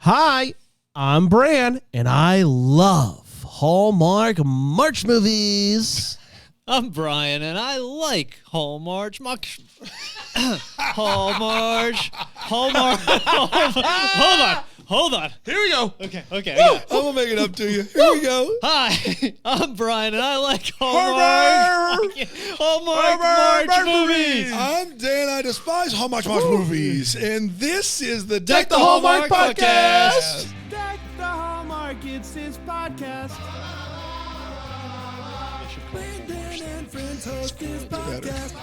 Hi, I'm Bran, and I love Hallmark March movies. I'm Brian, and I like Hallmark. Hallmark. Hold on. Here we go. Okay. I'm gonna make it up to you. Here we go. Hi, I'm Brian, and I like Hallmark March movies. I'm Dan. I despise Hallmark movies, and this is the Deck the Hallmark podcast. Deck the Hallmark, it's his podcast. Brandon and friends host his podcast.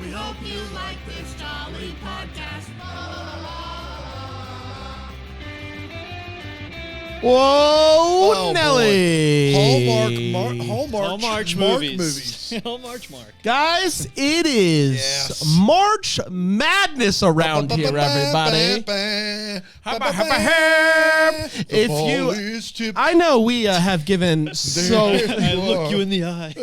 We hope you like this jolly podcast. Whoa, Nelly. Hallmark movies. Hallmark. Guys, it is March Madness around here, everybody. I know we have given so... I look you in the eye.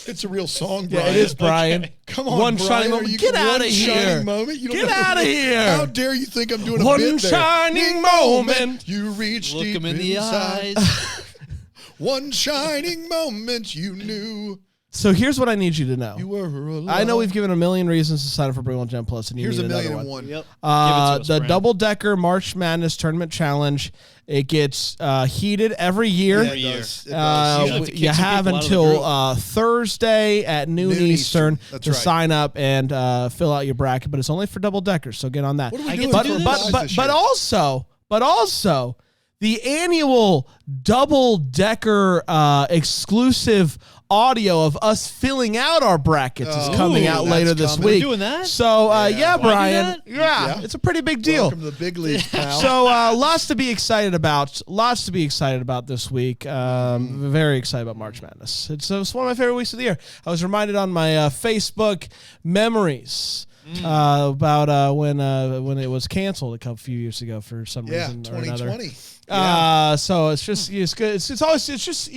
It's a real song, Brian. Yeah, it is, Brian. Okay. Come on, one Brian. shining moment. Get out of here. Get out of here. How dare you think I'm doing a one bit there? shining moment. You reach Look deep him in the inside. eyes. One shining moment you knew. So here's what I need you to know. You were alone. I know we've given a million reasons to sign up for Bring On Gen Plus, and you Here's need a million another and one. one. Yep. The double-decker March Madness Tournament Challenge. It gets heated every year. Yeah, it does. It does. You have until Thursday at noon Eastern That's to right. sign up and fill out your bracket, but it's only for double deckers, so get on that. What are we I doing get to for do a this? prize this year? But also, the annual double-decker exclusive audio of us filling out our brackets is coming out that's later this coming. week. We're doing that? So, Yeah. Brian. that? Yeah, it's a pretty big deal. Welcome to the big leagues, pal. So lots to be excited about. Lots to be excited about this week. Very excited about March Madness. It's one of my favorite weeks of the year. I was reminded on my Facebook memories about when it was canceled a few years ago for some reason or another. 2020. So it's just it's good. It's just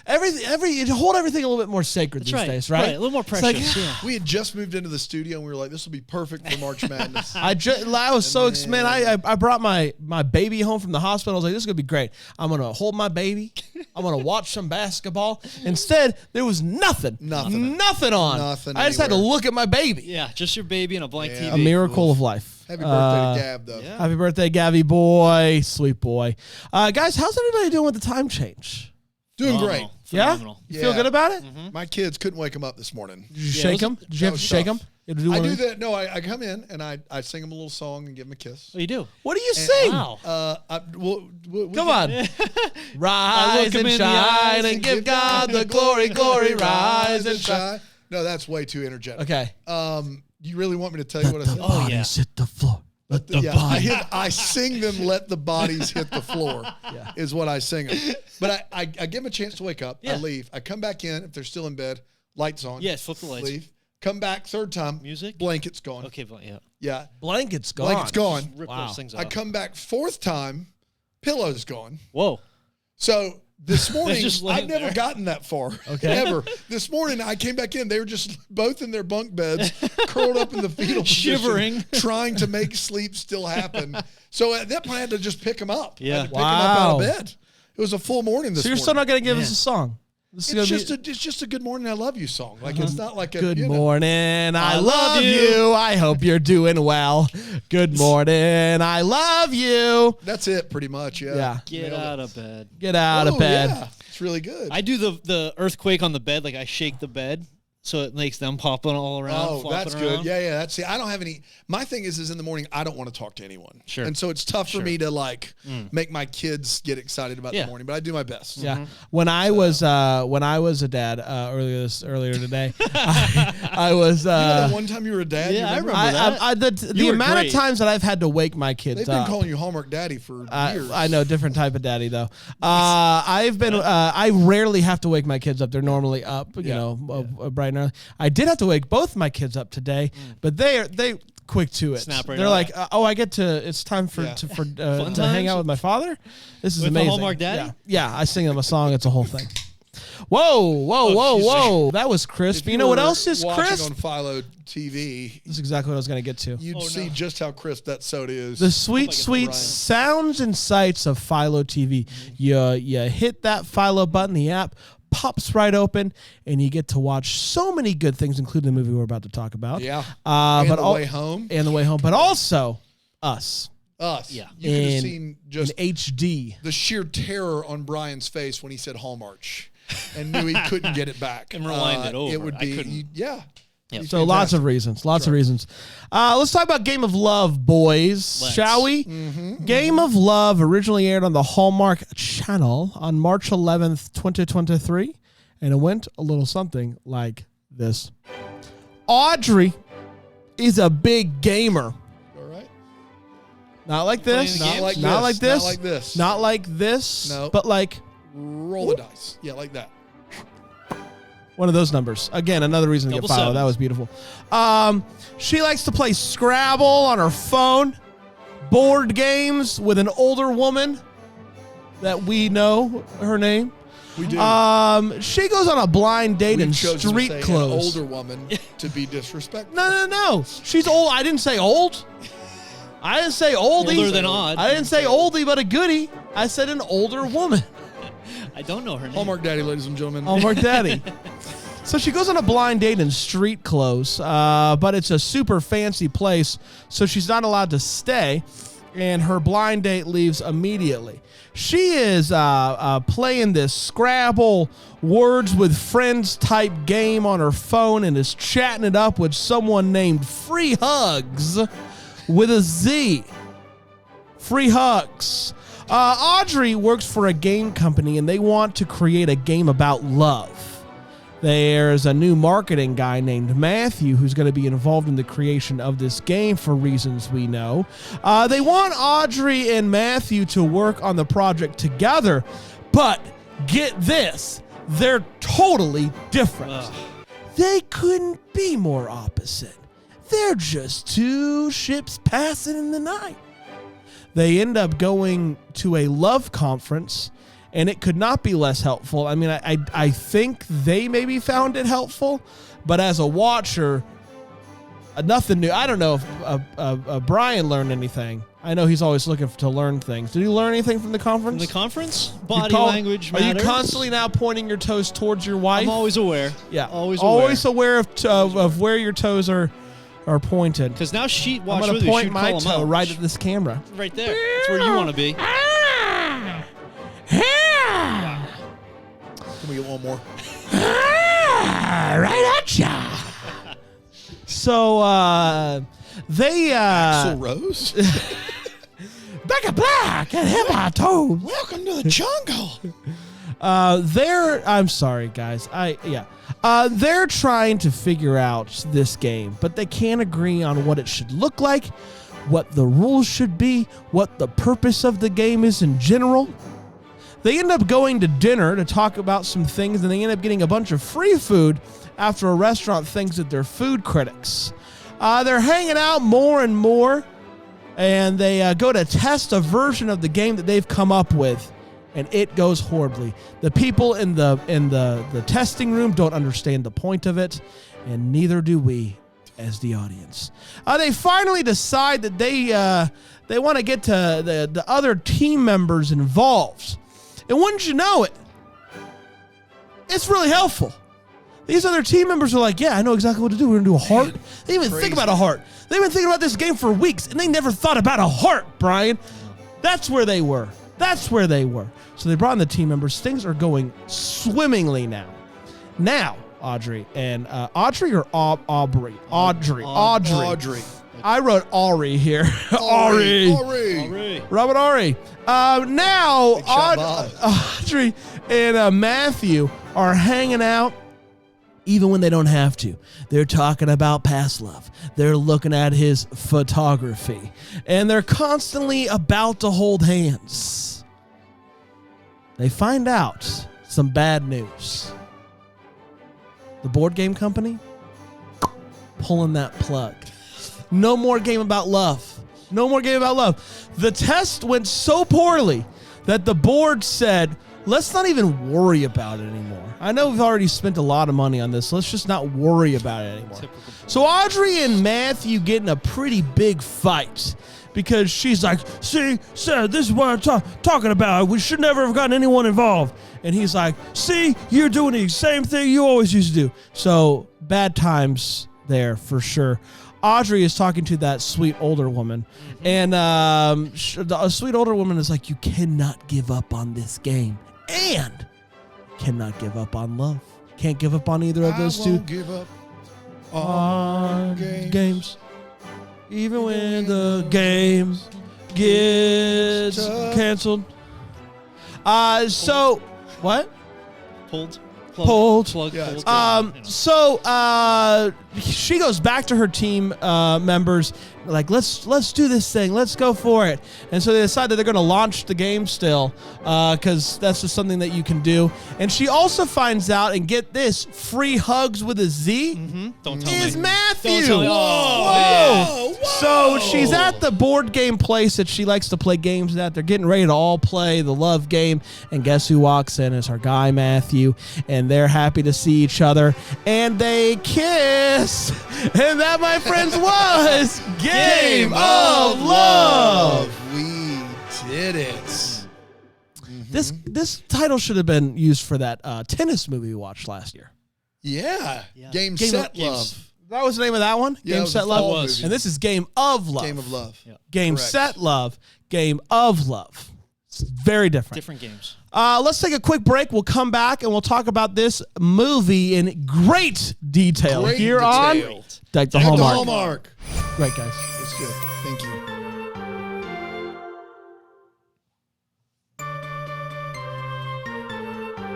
everything you hold everything a little bit more sacred That's these right. days, right? Right, a little more It's like, precious. Yeah. We had just moved into the studio, and we were like, this will be perfect for March Madness. I was so excited, man. I brought my baby home from the hospital. I was like, this is gonna be great. I'm gonna hold my baby. I'm gonna watch some basketball. Instead, there was nothing on. Nothing I just had to anywhere. look at my baby. Yeah, just your baby and a blank Yeah. TV. A miracle of life. Happy birthday to Gab, though. yeah. Happy birthday, Gabby boy, sweet boy. Guys, how's everybody doing with the time change? Doing great. Phenomenal. You feel Yeah. good about it? My kids couldn't wake them up this morning. Did you shake them? Did you have to shake them? I do that. No, I come in and I sing them a little song and give them a kiss. What do you do? What do you sing? Wow. Come on. Rise him and in the shine eyes and give God the glory, glory, rise and shine. No, that's way too energetic. Okay. You really want me to tell you what I said? Oh, yeah. hit the floor. Let the Yeah, I sing them, let the bodies hit the floor, Yeah. is what I sing them. But I give them a chance to wake up. I Yeah. leave. I come back in. If they're still in bed, lights on. Yes, flip the lights. Leave. Come back third time. Music? Blanket's gone. Okay, but yeah. Yeah. Blanket's gone. Blanket's gone. Rip Wow. those things I off. come back fourth time, pillow's gone. Whoa. So this morning, just laying I've never there. gotten that far. Okay. Ever. This morning, I came back in. They were just both in their bunk beds, curled up in the fetal position, Shivering. trying to make sleep still happen. So at that point, I had to just pick them up. Yeah. I had to pick them up out Wow. of bed. It was a full morning this So you're morning. still not going to give us a song? This is It's just a good morning, I love you song. Like it's not like a Good you know. morning, I love you. you. I hope you're doing well. Good morning, I love you. That's it, pretty much. Yeah. Yeah. Get Nailed it. out of bed. Get out of Oh, bed. Yeah. It's really good. I do the earthquake on the bed. Like I shake the bed so it makes them popping all around. Oh, flopping that's around. good. Yeah, yeah. That's I don't have any. My thing is in the morning I don't want to talk to anyone. Sure. And so it's tough for me to like make my kids get excited about Yeah. the morning, but I do my best. Yeah. When I was a dad earlier today, I was. You know that one time you were a dad. Yeah, you I remember? The were amount great. of times that I've had to wake my kids They've been up. calling you Hallmark Daddy for years. I know, different type of daddy though. I rarely have to wake my kids up. They're normally up, bright and early. I did have to wake both my kids up today, but they quick to it. Snap right They're out. like, I get to. It's time to hang times? out with my father. This is With the amazing. Hallmark daddy? Yeah, I sing them a song. It's a whole thing. Whoa. That was crisp. If You know what were else is watching crisp? on Philo TV, That's exactly what I was going to get to. you'd see just how crisp that soda is. The sweet Brian. sounds and sights of Philo TV. You hit that Philo button, the app pops right open, and you get to watch so many good things, including the movie we're about to talk about. Yeah. And The Way Home. And The Way Home, but also us. Us. Yeah. You could have seen in just HD. the sheer terror on Brian's face when he said Hallmark and knew he couldn't get it back. And rewind it over. It would I be, couldn't. yeah. Yep. He's So lots of reasons. Let's talk about Game of Love, boys, shall we? Game of Love originally aired on the Hallmark Channel on March 11th, 2023, and it went a little something like this. Audrey is a big gamer. All right. Not like this. Playing the Not games? like this. Not like this. Not like this. Not like this. No. But like Roll the dice. Yeah, like that. one of those numbers. Again, another reason to Double get followed. sevens. That was beautiful. She likes to play Scrabble on her phone, board games with an older woman that we know her name. We do. She goes on a blind date in We've chosen to street say clothes. An older woman to be disrespectful. No. She's old. I didn't say old. I didn't say oldie. Older than odd. I didn't say oldie, but a goodie. I said an older woman. I don't know her name. Hallmark Daddy, ladies and gentlemen. Hallmark Daddy. So she goes on a blind date in street clothes, but it's a super fancy place, so she's not allowed to stay, and her blind date leaves immediately. She is playing this Scrabble words with friends type game on her phone and is chatting it up with someone named Free Hugs with a Z. Free Hugs. Audrey works for a game company, and they want to create a game about love. There's a new marketing guy named Matthew who's going to be involved in the creation of this game for reasons we know. They want Audrey and Matthew to work on the project together, but get this, they're totally different. They couldn't be more opposite. They're just two ships passing in the night. They end up going to a love conference, and it could not be less helpful. I mean, I think they maybe found it helpful, but as a watcher, nothing new. I don't know if Brian learned anything. I know he's always looking to learn things. Did you learn anything from the conference? From the conference? You Body language Are you matters. constantly now pointing your toes towards your wife? I'm always aware. Yeah, Always aware of where your toes are pointed. Because now she I'm watch going with to you. point She'd my call him toe out. right at this camera. Right there. That's where you want to be. Can we get one more? Right at ya. So they Axl Rose? Becca Black and hit my toes. Welcome to the jungle. I'm sorry, guys. They're trying to figure out this game, but they can't agree on what it should look like, what the rules should be, what the purpose of the game is in general. They end up going to dinner to talk about some things, and they end up getting a bunch of free food after a restaurant thinks that they're food critics. They're hanging out more and more, and they go to test a version of the game that they've come up with, and it goes horribly. The people in the testing room don't understand the point of it, and neither do we as the audience. They finally decide that they want to get to the other team members involved. And wouldn't you know it, it's really helpful. These other team members are like, yeah, I know exactly what to do. We're going to do a heart. They didn't even think about a heart. They've been thinking about this game for weeks, and they never thought about a heart, Brian. That's where they were. So they brought in the team members. Things are going swimmingly now. Now, Audrey and Audrey or Aubrey? Audrey. I wrote Ari here. Ari. Robert Ari. Now, Audrey and Matthew are hanging out even when they don't have to. They're talking about past love. They're looking at his photography. And they're constantly about to hold hands. They find out some bad news. The board game company pulling that plug. No more game about love. The test went so poorly that the board said, let's not even worry about it anymore. I know we've already spent a lot of money on this. So let's just not worry about it anymore. So Audrey and Matthew get in a pretty big fight because she's like, see, Sarah, this is what I'm talking about. We should never have gotten anyone involved. And he's like, see, you're doing the same thing you always used to do. So bad times there for sure. Audrey is talking to that sweet older woman, and the sweet older woman is like, you cannot give up on this game, and cannot give up on love. Can't give up on either of those two. Give up on games. Even when the game gets canceled. So, what? Pulled. Pulled. Plug, Yeah, pulled. So she goes back to her team members, like, let's do this thing, let's go for it. And so they decide that they're going to launch the game still, because that's just something that you can do. And she also finds out, and get this, free hugs with a Z Don't tell is me. Matthew. Don't tell me. Whoa. Whoa. So she's at the board game place that she likes to play games at. They're getting ready to all play the love game. And guess who walks in? Is our guy, Matthew. And they're happy to see each other. And they kiss. And that, my friends, was Game of Love. We did it. This title should have been used for that tennis movie we watched last year. Yeah. Yeah. Game, Game Set, of- Love. That was the name of that one? Yeah, it Game, was Set, a Love. fall movie. And this is Game of Love. Game of Love. Yeah. Game, Correct. Set, Love. Game of Love. It's very different. Different games. Let's take a quick break. We'll come back and we'll talk about this movie in great detail Great here detail. on Deck the Deck the Hallmark. Hallmark. Right, guys. It's good. Thank you.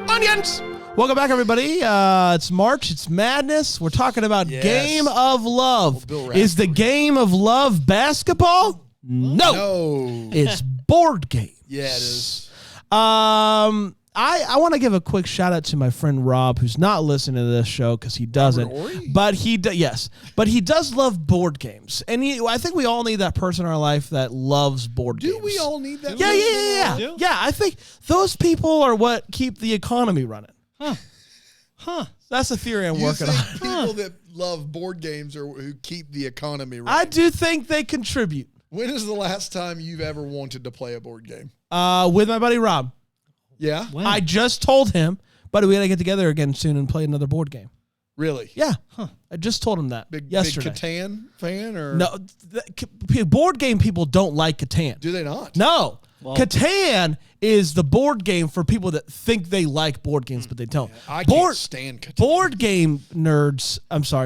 Onions! Welcome back, everybody. It's March. It's madness. We're talking about Yes. Game of Love. Bill Is the Raspberry. Game of Love basketball? No. No. It's board game. Yeah, it is. I want to give a quick shout out to my friend Rob, who's not listening to this show because he doesn't. Ori? But he does love board games, and I think we all need that person in our life that loves board games. Do we all need that? Yeah. Do? Yeah, I think those people are what keep the economy running. Huh. That's a theory I'm You working think on. people that love board games or who keep the economy running? I do think they contribute. When is the last time you've ever wanted to play a board game? With my buddy Rob. Yeah? When? I just told him, buddy, we got to get together again soon and play another board game. Really? Yeah. I just told him that yesterday. Big Catan fan? Or No, board game people don't like Catan. Do they not? No. Well- Catan is the board game for people that think they like board games, but they don't. I board, can't stand Catan. board game nerds,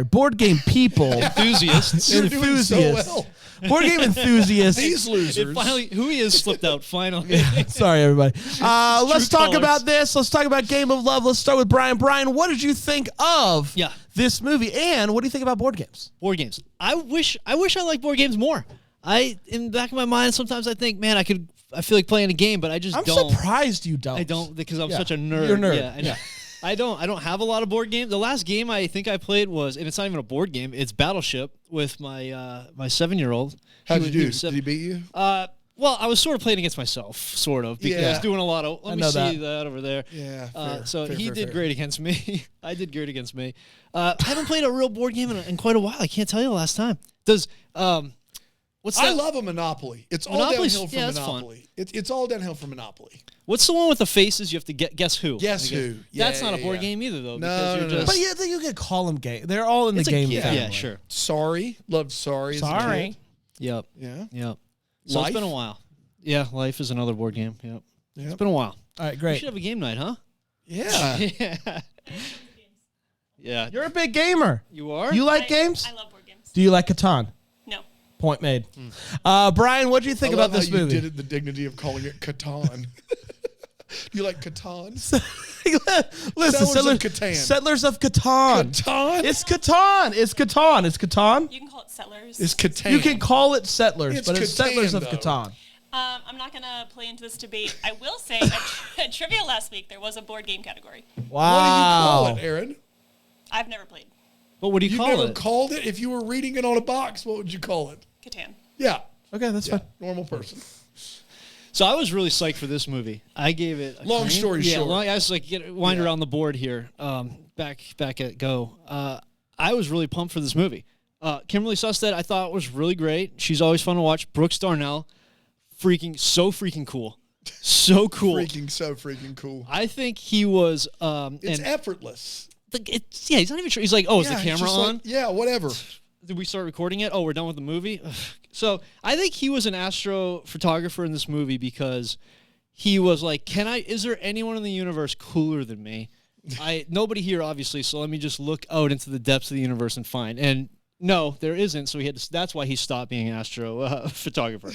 board game people, Enthusiasts. You're doing so well. board game enthusiasts. These losers. It finally, who he is slipped out finally. Sorry, everybody. Let's True talk colors. about this. Let's talk about Game of Love. Let's start with Brian. Brian, what did you think of Yeah. this movie, and what do you think about board games? Board games. I wish I liked board games more. In the back of my mind, sometimes I think, man, I feel like playing a game, but I just I'm don't. surprised you don't. I don't because I'm Yeah. such a nerd. You're a nerd. Yeah, I know. I don't have a lot of board games. The last game I think I played was, and it's not even a board game. It's Battleship with my my 7-year-old. How'd you do? was Did he beat you? Well, I was sort of playing against myself, sort of, because I was Yeah. doing a lot of. Let me know see that. that over there. Yeah, So fair, he fair, did fair. great against me. I did great against me. I haven't played a real board game in quite a while. I can't tell you the last time. What's I that? love a Monopoly. It's all Monopoly's- downhill from yeah, that's fun. Monopoly. It's all downhill from Monopoly. What's the one with the faces? You have to guess who. Guess I guess. who. That's Yeah, not a yeah, board yeah. game either, though. No, because you're no, no. just. But yeah, you can call them game. They're all in the it's a game game. family. Yeah, sure. Sorry. Loved Sorry. as a kid. Yep. Yeah. Yep. So Life? it's been a while. Yeah, Life is another board game. Yep. It's Yep. been a while. All right, We great. should have a game night, huh? Yeah. Yeah. Yeah. You're a big gamer. You are? You like games? I love board games. Do you like Catan? No. Point made. Brian, what do you think I about love this how movie? You did it the dignity of calling it Catan. You like Catan? Listen, Settlers of Catan. Settlers of Catan. Catan? It's Catan. It's Catan. It's Catan. You can call it Settlers. It's Catan. You can call it Settlers, It's but it's Catan, Settlers of though. Catan. I'm not going to play into this debate. I will say at trivia last week, there was a board game category. What do you Wow. call it, Aaron? I've never played But what do you You call never it? called it? If you were reading it on a box, what would you call it? Catan. Yeah. Okay, that's Yeah. fine. Normal person. So I was really psyched for this movie. I gave it a Long story short. I was like wind around the board here. Back at go. I was really pumped for this movie. Kimberly Sustad, I thought was really great. She's always fun to watch. Brooks Darnell, freaking cool. So cool. So freaking cool. I think he was. It's effortless. He's not even sure. He's like, oh, is the he's camera just on? like, yeah, whatever. Did we start recording it? Oh, we're done with the movie? Ugh. So I think he was an astrophotographer in this movie because he was like, is there anyone in the universe cooler than me? Nobody here, obviously, so let me just look out into the depths of the universe and find. And no, there isn't, so that's why he stopped being an astrophotographer.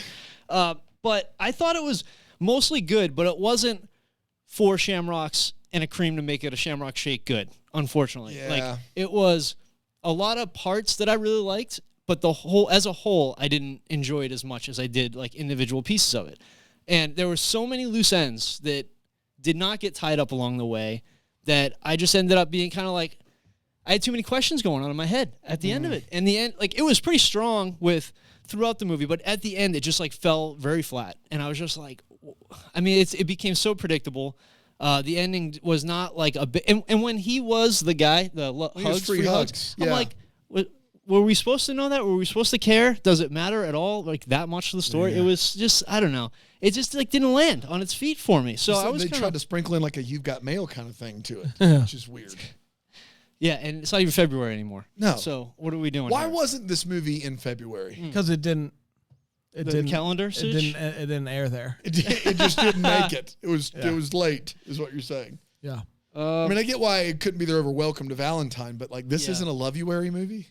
But I thought it was mostly good, but it wasn't 4 shamrocks and a cream to make it a shamrock shake good, unfortunately. Yeah. Like, it was a lot of parts that I really liked, but as a whole, I didn't enjoy it as much as I did like individual pieces of it. And there were so many loose ends that did not get tied up along the way that I just ended up being kind of like, I had too many questions going on in my head at the end of it. And the end, like, it was pretty strong throughout the movie, but at the end, it just like fell very flat. And I was just like, I mean, it became so predictable. The ending was not like a bit, and when he was the guy, free hugs. I'm Yeah. like, were we supposed to know that? Were we supposed to care? Does it matter at all? Like that much to the story? Yeah. It was just, I don't know. It just like didn't land on its feet for me. So I was they tried to sprinkle in like a "you've got mail" kind of thing to it, which is weird. Yeah, and it's not even February anymore. No. So what are we doing? Why here? wasn't this movie in February? Because it didn't. It The didn't. calendar It switch? didn't air there. It just didn't make it. It was late, is what you're saying. Yeah. I mean, I get why it couldn't be there over Welcome to Valentine, but like this isn't a love-you-ary movie.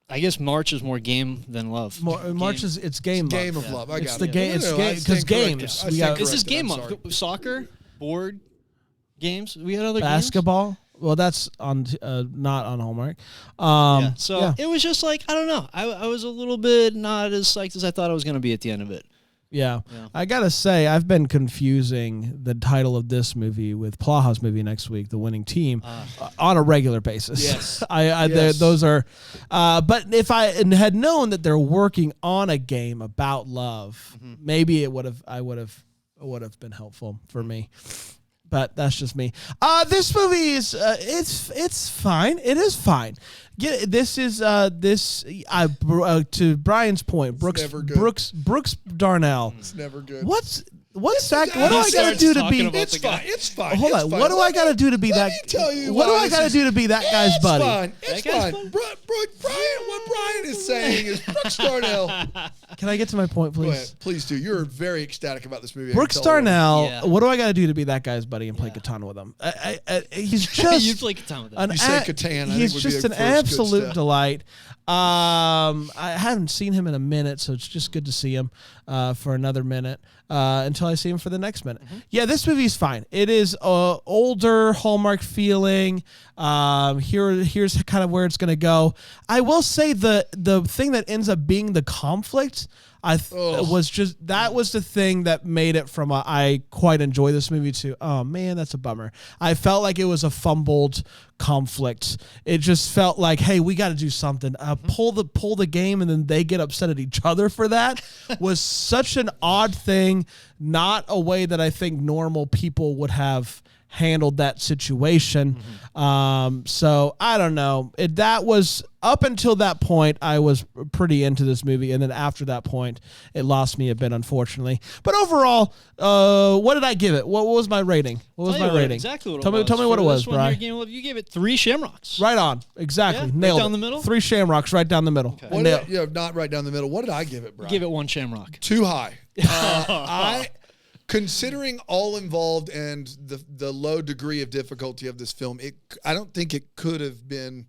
I guess March is more game than love. March is it's game. Game month. of love. I It's got the it. game. It's No, game I because stand corrected. games. I We stand got This is corrected. game I'm month. sorry. Soccer, board games. We had other basketball. Well, that's on not on Hallmark. games. So it was just like, I don't know. I was a little bit not as psyched as I thought I was going to be at the end of it. Yeah. I gotta say, I've been confusing the title of this movie with Plaha's movie next week, The Winning Team, on a regular basis. Yes. Yes. Those are. But if I had known that they're working on a game about love, maybe I would have been helpful for me. But that's just me. This movie is it's fine. It is fine. This is to Brian's point. never good. Brooks Darnell. It's never good. What do I He gotta starts do to talking be? about It's the guy. fine. It's fine. Hold it's on. fine. What do I gotta do to be Let that? me tell you What do why I this gotta is- do to be that guy's It's buddy? fine. It's That guy's fine. What Brian is saying is Brooks Darnell. Can I get to my point, Go please? ahead. Please do. You're very ecstatic about this movie. I can Brooks tell already. Darnell. Yeah. What do I gotta do to be that guy's buddy and play katana with him? He's just You'd play Catan with it. an You say Catan, I think he's would be just a an first good absolute step. delight. I haven't seen him in a minute, so it's just good to see him for another minute until I see him for the next minute. Yeah, this movie's fine. It is older Hallmark feeling. Here's kind of where it's gonna go. I will say the thing that ends up being the conflict. Was the thing that made it from I quite enjoy this movie to, oh man, that's a bummer. I felt like it was a fumbled conflict. It just felt like, hey, we got to do something. Pull the game, and then they get upset at each other for that was such an odd thing. Not a way that I think normal people would have handled that situation. So I don't know. That was up until that point, I was pretty into this movie, and then after that point, it lost me a bit, unfortunately. But overall, what did I give it? What was my rating? What was Tell you my rating? Exactly what Tell it was. me what For it was, this one here, Brian. Game of Love, you gave it 3 shamrocks. Right on, exactly. Yeah, right Nailed down it. the middle? 3 shamrocks, right down the middle. What Nailed- not right down the middle. What did I give it, Brian? Give it 1 shamrock. Too high. Considering all involved and the low degree of difficulty of this film, I don't think it could have been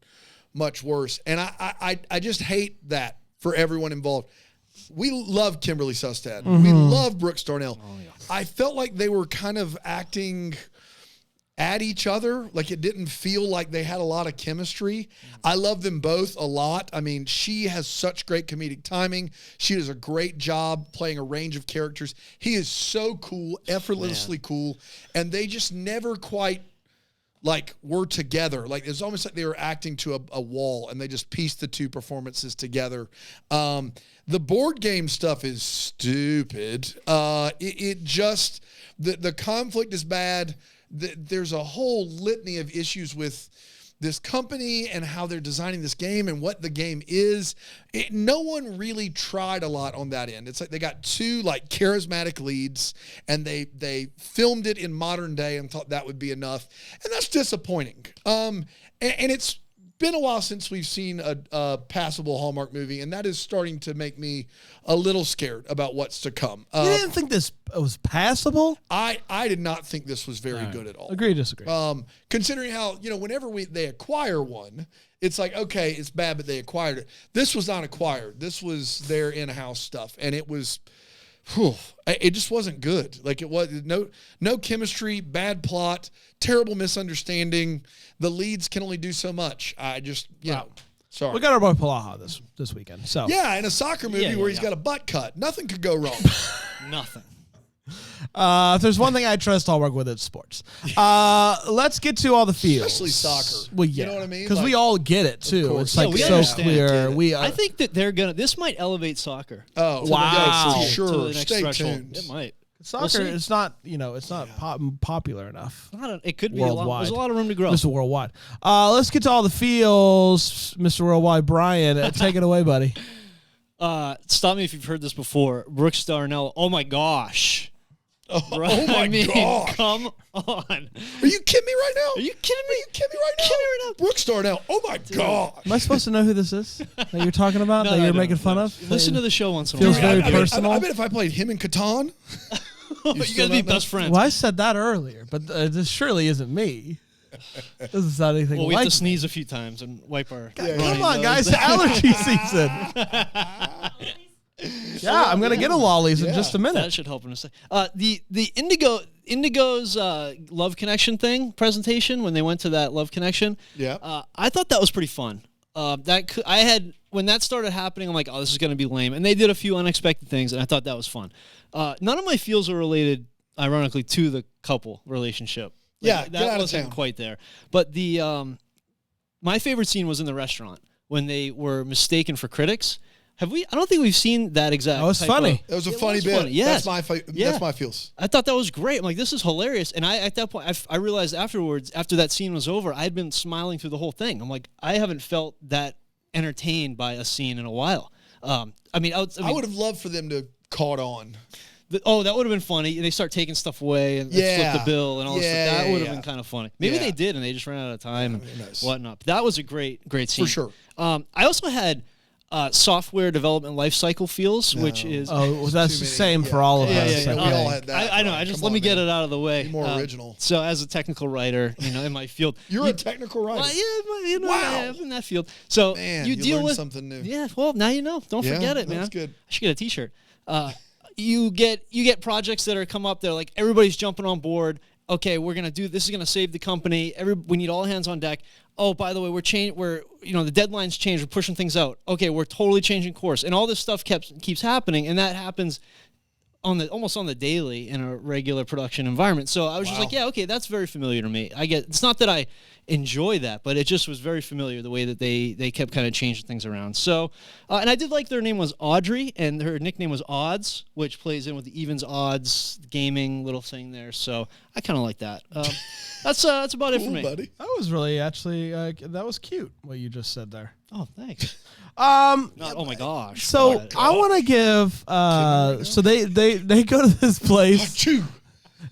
much worse. And I just hate that for everyone involved. We love Kimberly Sustad. We love Brooks Darnell. I felt like they were kind of acting at each other. Like it didn't feel like they had a lot of chemistry. I love them both a lot. I mean, she has such great comedic timing. She does a great job playing a range of characters. He is so cool, effortlessly cool. And they just never quite like were together. Like it's almost like they were acting to a wall, and they just pieced the two performances together. The board game stuff is stupid. It just the conflict is bad. There's a whole litany of issues with this company and how they're designing this game and what the game is. No one really tried a lot on that end. It's like they got two like charismatic leads, and they filmed it in modern day and thought that would be enough, and that's disappointing. And it's been a while since we've seen a passable Hallmark movie, and that is starting to make me a little scared about what's to come. You didn't think this was passable? I did not think this was very good at all. Agree, disagree. Considering how, whenever they acquire one, it's like, okay, it's bad, but they acquired it. This was not acquired. This was their in-house stuff, and it was, it just wasn't good. Like it was no chemistry, bad plot, terrible misunderstanding. The leads can only do so much. I just, sorry. We got our boy Palaha this weekend. So Yeah, in a soccer movie where he's got a butt cut. Nothing could go wrong. Nothing. If there's one thing I trust Hallmark with, it's sports. Let's get to all the feels. Especially soccer. Well, yeah. You know what I mean? Because we all get it, too. course. It's like we so understand. clear. I think that this might elevate soccer. Oh, Wow. For to sure. the next Stay threshold. tuned. It might. soccer see. is not, it's not popular enough. It could be a lot. Worldwide. There's a lot of room to grow. Mr. Worldwide. Let's get to all the feels, Mr. Worldwide. Brian, take it away, buddy. Stop me if you've heard this before. Brooks Darnell. Oh my gosh. Oh Right? my gosh. Come on. Are you kidding me right now? Are you kidding me? Kidding me right now? Brooks Darnell. Oh my God. Am I supposed to know who this is that you're talking about, No, that no, you're no, making fun no. of? Listen to the show once in a Feels while. very I personal. bet if I played him in Catan. You still gotta be don't know? best friends. Well, I said that earlier, but this surely isn't me. Doesn't sound anything Well, we have like to sneeze a few times and wipe our. Come on, guys. Allergy season. Yeah, I'm going to get a lollies in just a That minute. should help in a second. The Indigo's Love Connection thing presentation when they went to that Love Connection. Yeah. I thought that was pretty fun. When that started happening, I'm like, oh, this is going to be lame. And they did a few unexpected things, and I thought that was fun. None of my feels are related, ironically, to the couple relationship. Yeah, get that out of wasn't town. quite there. But my favorite scene was in the restaurant when they were mistaken for critics. I don't think we've seen that exact. That was type funny. of- That was a It funny was bit. funny, yes. That's my feels. I thought that was great. I'm like, this is hilarious. And at that point, I realized afterwards, after that scene was over, I had been smiling through the whole thing. I'm like, I haven't felt that entertained by a scene in a while. I would have loved for them to caught on. that would have been funny. And they start taking stuff away and Yeah. flip the bill and all this Yeah, stuff. That yeah, would have yeah. been kind of funny. Maybe Yeah. they did, and they just ran out of time and knows? whatnot. But that was a great scene. sure. I also had software development lifecycle feels, which is Oh, well, that's Too the many. same for all of Yeah, us. yeah, yeah. Okay. We all had that. I know. Brian. I just Come let me on, get man. it out of the way. Be more original. So, as a technical writer, in my field, You're a technical writer. well, yeah, Wow. I'm in that field. So Man, you you deal learned with something new. Yeah, well, now you know. Don't Yeah, forget it, man. that's good. I should get a T-shirt. You get projects that are come up. They're like everybody's jumping on board. Okay, we're gonna do this. Is gonna save the company. We need all hands on deck. Oh, by the way, the deadlines change. We're pushing things out. Okay, we're totally changing course, and all this stuff keeps happening, and that happens almost on the daily in a regular production environment. So I was just like, yeah, okay, that's very familiar to me. It's not that I enjoy that, but it just was very familiar the way that they kept kind of changing things around. So, and I did like their name was Audrey, and her nickname was Odds, which plays in with the evens odds gaming little thing there. So I kind of like that. That's about it for Cool, me. buddy. That was really actually, that was cute what you just said there. Oh, thanks. Um, Not, oh my gosh. so But- I want to give, so they go to this place. Achoo.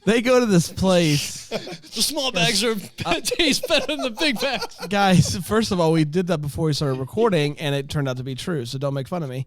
They go to this place. the small bags taste better than the big bags. Guys, first of all, we did that before we started recording, and it turned out to be true, so don't make fun of me.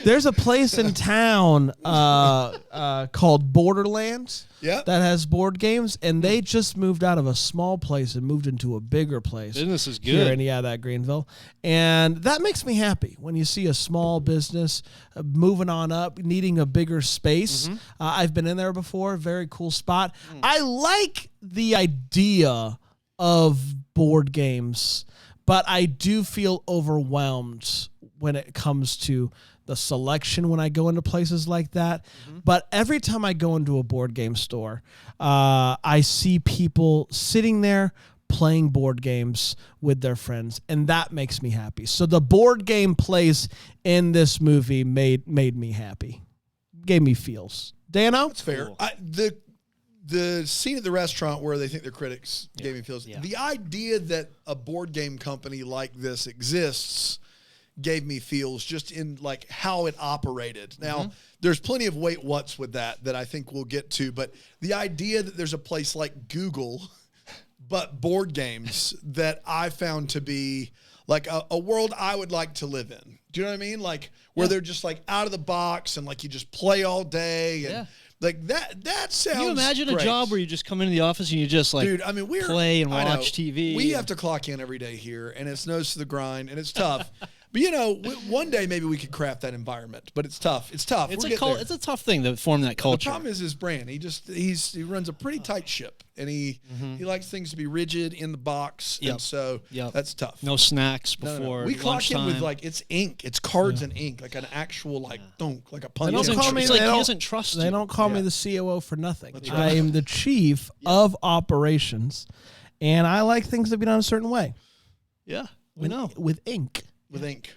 There's a place in town called Borderlands Yeah. that has board games, and they just moved out of a small place and moved into a bigger place. Business is Here good. in that Greenville. And that makes me happy when you see a small business moving on up, needing a bigger space. I've been in there before. Very cool spot. I like the idea of board games, but I do feel overwhelmed when it comes to the selection when I go into places like that. But every time I go into a board game store, I see people sitting there playing board games with their friends, and that makes me happy. So the board game plays in this movie made me happy, gave me feels. Dano? That's fair. The scene at the restaurant where they think they're critics gave me feels. The idea that a board game company like this exists gave me feels just in like how it operated. Now, there's plenty of wait what's with that I think we'll get to, but the idea that there's a place like Google, but board games, that I found to be like a world I would like to live in. Do you know what I mean? Like where they're just like out of the box and like you just play all day and like that sounds Can you imagine great. a job where you just come into the office and you just like Dude, I mean, play and watch TV? We have to clock in every day here, and it's nose to the grind, and it's tough. But, you know, one day maybe we could craft that environment, but it's tough. It's tough. It's We'll it's a tough thing to form that culture. The problem is his brand. He runs a pretty tight ship, and he likes things to be rigid in the box, and so that's tough. No snacks No. before We clock lunchtime. in with like it's ink, it's cards and ink, like an actual like dunk, like a punch. They don't Doesn't call tr- me- it's they like he don't- doesn't trust They you. don't call me the COO for nothing. I am the chief of operations, and I like things to be done a certain way. Yeah, we know. With ink. with ink.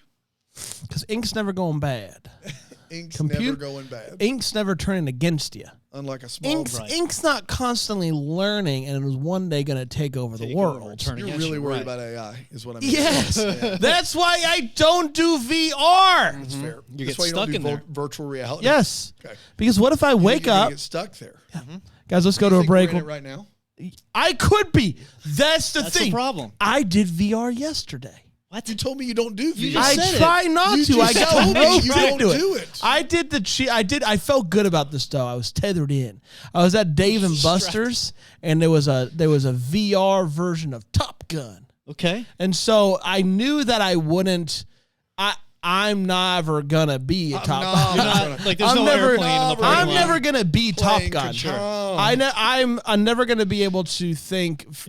Because ink's never going bad. Ink's never going bad. Ink's never turning against you. Unlike a small Ink's not constantly learning and is one day going to take over the world. You're really worried about AI, is what I mean. Yes. That's why I don't do VR. That's fair. You That's get why you stuck don't in do there. virtual reality. Yes. Okay. Because what if I wake You're gonna up? get stuck there. Guys, let's go to a Think we're break. in it right now. I could be. That's the That's thing. the problem. I did VR yesterday. What? You told me you don't do VR. just I said it. try not You to. I just got told me no you credit don't to do it. I did the cheat. I felt good about this though. I was tethered in. I was at Dave and Buster's, and there was a VR version of Top Gun, Okay. and so I knew that I wouldn't. I'm never gonna be a Top Gun. You're not, like there's I'm no never- airplane in the I'm parking I'm lot. never gonna be Top Playing Gun. control. I'm never gonna be able to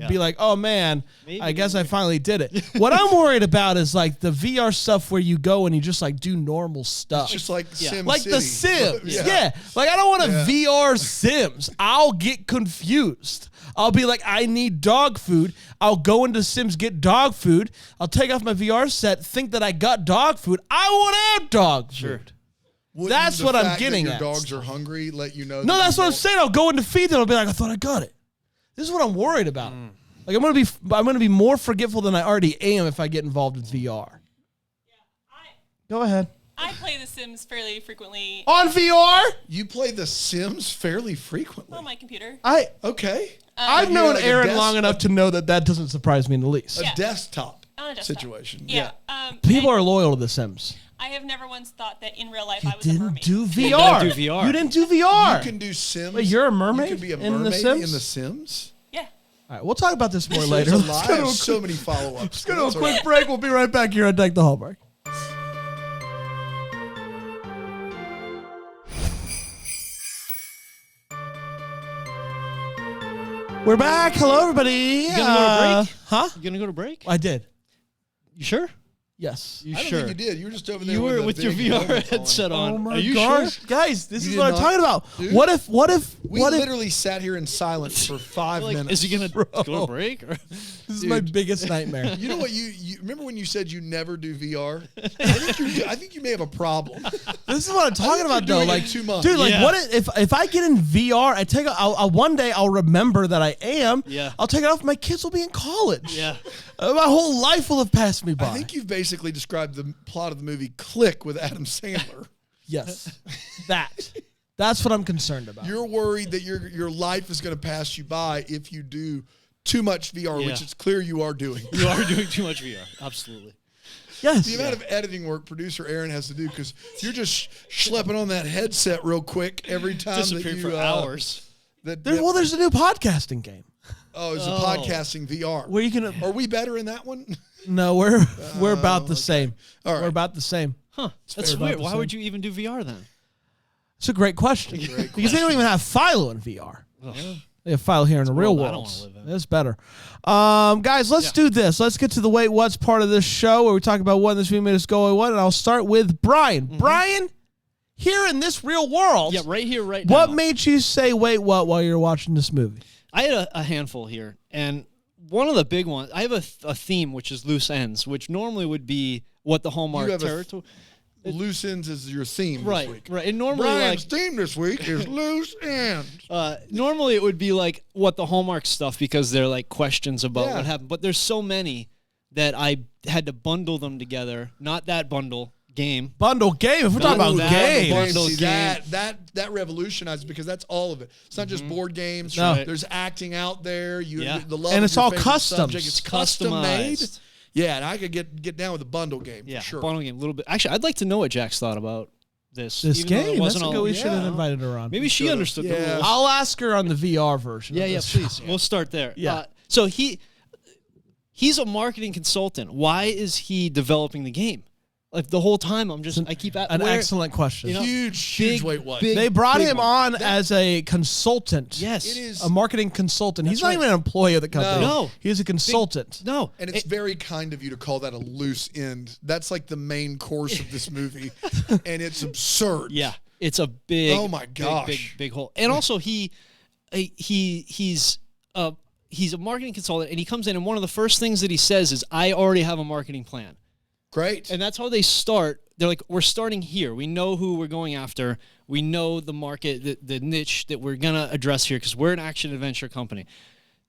be like, oh man, I guess I finally did it. What I'm worried about is like the VR stuff where you go and you just like do normal stuff. Just like Sim Like the City. Sims. Yeah. Like I don't want to VR Sims. I'll get confused. I'll be like, I need dog food. I'll go into Sims, get dog food. I'll take off my VR set, think that I got dog food. I won't have dog food. Wouldn't That's the what I'm fact that getting your at. dogs are hungry. Let you know. No, that that's you what I'm don't- saying. I'll go into feed them. I'll be like, I thought I got it. This is what I'm worried about. Like I'm gonna be more forgetful than I already am if I get involved with VR. Go ahead. I play The Sims fairly frequently On VR? You play The Sims fairly frequently. on my computer. Okay. I've you known like a Aaron desk- long enough to know that doesn't surprise me in the least. A Yeah. desktop On a desktop. situation. Yeah. People and are loyal to The Sims. I have never once thought that in real life I was a Didn't mermaid. do VR. don't do VR. You didn't do VR. You can do Sims. Wait, you're a mermaid You can be a in The mermaid Sims? in The Sims. Yeah. All right, we'll talk about this more later. There's a Let's lot. go I to a have so many follow-ups. Let's go to a quick break. We'll be right back here on Deck the Hallmark. We're back. Hello, everybody. gonna go to break? Huh? You gonna go to break? I did. You sure? Yes. You I don't sure? think you did. You were just over there. You were a with your big VR helmet on. headset on. Oh my Are you gosh, sure? guys! This You is did what I'm not? talking about. Dude. What if? We literally sat here in silence for 5 Like, minutes. is he gonna go to break? Or? This is my biggest nightmare. You know what? You remember when you said you never do VR? I think you may have a problem. This is what I'm talking you're about, though. doing it Like, too much. dude, like, Yeah. what if I get in VR? I'll one day I'll remember that I am. Yeah. I'll take it off. My kids will be in college. Yeah. My whole life will have passed me by. I think you've basically described the plot of the movie Click with Adam Sandler. Yes. That's what I'm concerned about. You're worried that your life is going to pass you by if you do too much VR, Yeah. which it's clear you are doing. You are doing too much VR. Absolutely. Yes. The amount of editing work producer Aaron has to do because you're just schlepping on that headset real quick every time that Disappeared you for hours. There's a new podcasting game it's a podcasting VR. where you can. Are we better in that one? No, we're about the same. All right. We're about the same. Huh. That's fair. weird. About the Why same. would you even do VR then? It's a great question because they don't even have Philo in VR. A file here in the real world I don't world. wanna live in. That's better. Guys, let's do this. Let's get to the Wait What's part of this show where we talk about what this movie made us go, what, and I'll start with Brian. Brian, here in this real world, Yeah, right here, right now. what made you say wait what while you were watching this movie? I had a handful here, and one of the big ones, I have a theme, which is loose ends, which normally would be what the Hallmark You have territory. Loose ends is your theme this Right, week. right. And normally, Brian's theme this week is loose ends. normally it would be like what the Hallmark stuff because they're like questions about Yeah. what happened. But there's so many that I had to bundle them together. Not that bundle game. Bundle game. If we're talking about that games. bundle See, game. that revolutionized because that's all of it. It's not just board games. No. There's acting out there. Yeah. The love And of it's your all favorite customs. subject. It's custom made. Customized. Yeah, and I could get down with a bundle game. Yeah, for sure. bundle game a little bit. Actually, I'd like to know what Jax thought about this. This even though there game. That's wasn't a all- good. We should have yeah. invited her on. Maybe she Should've. understood the Yeah. rules. I'll ask her on the VR version. Yeah, of yeah, this. please. We'll start there. Yeah. So he's a marketing consultant. Why is he developing the game? Like the whole time, I keep at An excellent question. You know, Huge big, wait what? big- They brought big him one. on as a consultant. Yes. It is. A marketing consultant. He's That's not right. even an employee of the company. No. He's a consultant. No, And it's very kind of you to call that a loose end. That's like the main course of this movie, and it's absurd. yeah, it's a big. Oh my big, gosh. big hole. And also he's a marketing consultant, and he comes in, and one of the first things that he says is, "I already have a marketing plan." Great. And that's how they start. They're like, we're starting here. We know who we're going after. We know the market, the niche that we're going to address here because we're an action adventure company.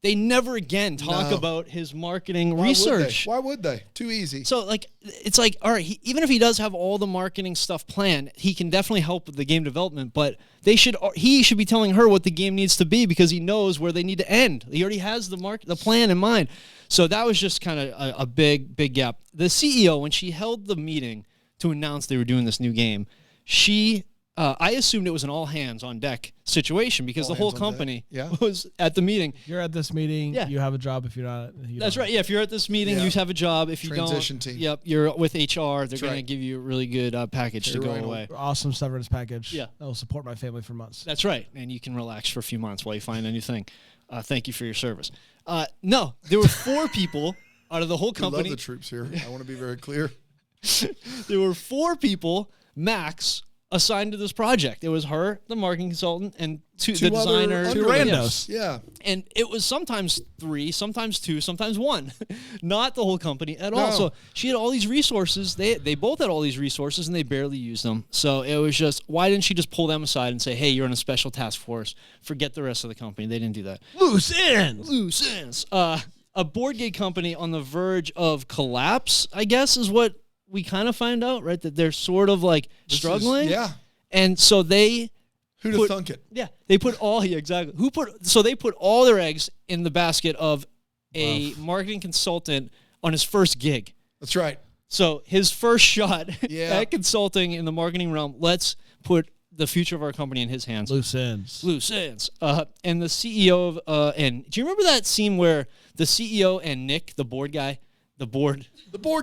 They never again talk No. about his marketing Why would research. they? Why would they? Too easy. So, like, it's like, all right, even if he does have all the marketing stuff planned, he can definitely help with the game development, but he should be telling her what the game needs to be because he knows where they need to end. He already has the plan in mind. So that was just kind of a big gap. The CEO, when she held the meeting to announce they were doing this new game, I assumed it was an all hands on deck situation because All the whole hands on deck. company Yeah. was at the meeting. You're at this meeting. Yeah. You have a job. If you're not, you That's don't. right. Yeah, if you're at this meeting, Yeah. you have a job. If you Transition don't, team. yep, you're with HR. They're going right. to give you a really good package to go Right. away. Awesome severance package. Yeah. That will support my family for months. That's right, and you can relax for a few months while you find a new thing. Thank you for your service. No, there were 4 people out of the whole I love company. the troops here. I want to be very clear. There were 4 people max assigned to this project. It was her, the marketing consultant, and the Two other designer. Two underlings. randos. Yeah. And it was sometimes 3, sometimes 2, sometimes 1. Not the whole company at all. No. So she had all these resources. They both had all these resources, and they barely used them. So it was just, why didn't she just pull them aside and say, hey, you're in a special task force. Forget the rest of the company. They didn't do that. Loose ends. Loose ends. A board game company on the verge of collapse, I guess, is what we kind of find out, right? That they're sort of like struggling. Yeah. And so they... Who'd have thunk it? Yeah, they put all exactly. They put all their eggs in the basket of a marketing consultant on his first gig. That's right. So his first shot Yeah. at consulting in the marketing realm. Let's put the future of our company in his hands. Loose ends. Loose ends. And the CEO of and do you remember that scene where the CEO and Nick, the board guy, the board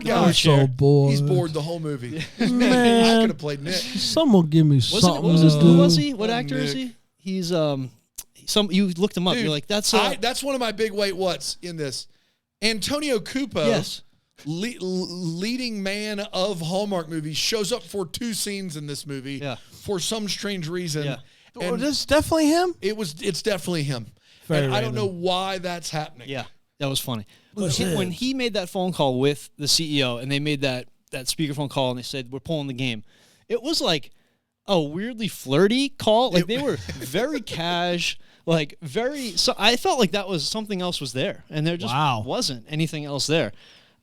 guy. So bored. He's bored the whole movie. I Man, could have played Nick. someone give me something what was to his, do. who was he? What Oh, actor is Nick. he? He's you looked him up. Dude, You're like that's that's one of my big wait whats in this. Antonio Cupo, yes. leading man of Hallmark movies, shows up for 2 scenes in this movie Yeah. for some strange reason. Yeah. Oh, And this is definitely him. it's definitely him. Very and I don't random. know why that's happening. Yeah, that was funny. Loose When ends. he made that phone call with the CEO and they made that speakerphone call and they said, we're pulling the game, it was like a weirdly flirty call. Like they were very cash, like very, so I felt like that was something else was there and there just Wow. wasn't anything else there.